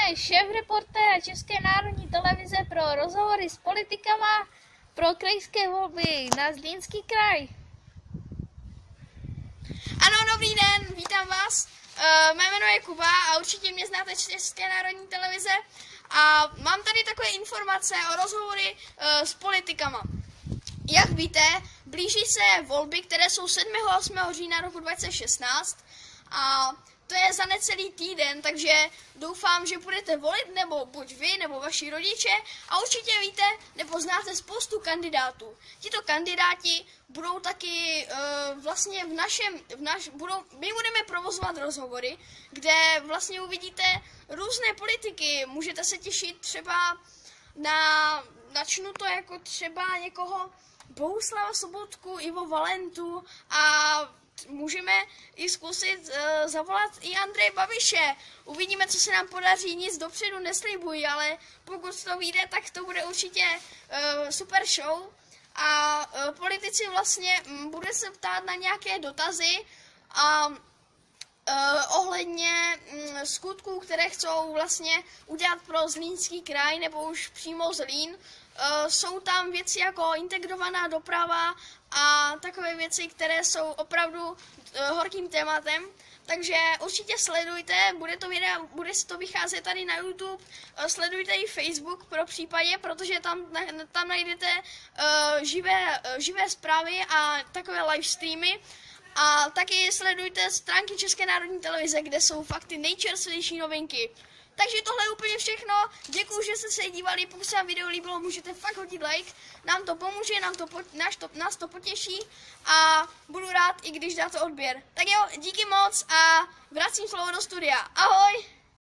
je šéfreportér České národní televize pro rozhovory s politikama pro krajské volby na Zlínský kraj. Ano, dobrý den, vítám vás. Mé jméno je Kuba a určitě mě znáte z České národní televize. A mám tady takové informace o rozhovory s politikama. Jak víte, blíží se volby, které jsou 7. a 8. října roku 2016 a to je za necelý týden, takže doufám, že budete volit, nebo buď vy, nebo vaši rodiče, a určitě víte, nebo znáte spoustu kandidátů. Tito kandidáti budou taky vlastně my budeme provozovat rozhovory, kde vlastně uvidíte různé politiky. Můžete se těšit třeba načnu to jako třeba někoho Bohuslava Sobotku, Ivo Valentu a můžeme i zkusit zavolat i Andreje Babiše. Uvidíme, co se nám podaří, nic dopředu neslibuji, ale pokud to vyjde, tak to bude určitě super show. A politici vlastně bude se ptát na nějaké dotazy a ohledně skutků, které chcou vlastně udělat pro Zlínský kraj nebo už přímo Zlín. Jsou tam věci jako integrovaná doprava a takové věci, které jsou opravdu horkým tématem. Takže určitě sledujte, bude to vycházet tady na YouTube, sledujte i Facebook pro případě, protože tam najdete živé zprávy a takové live streamy. A taky sledujte stránky České národní televize, kde jsou fakt ty nejčerstvější novinky. Takže tohle je úplně všechno. Děkuji, že jste se dívali. Pokud se vám video líbilo, můžete fakt hodit like. Nám to pomůže, nás to potěší a budu rád, i když dáte odběr. Tak jo, díky moc a vracím slovo do studia. Ahoj!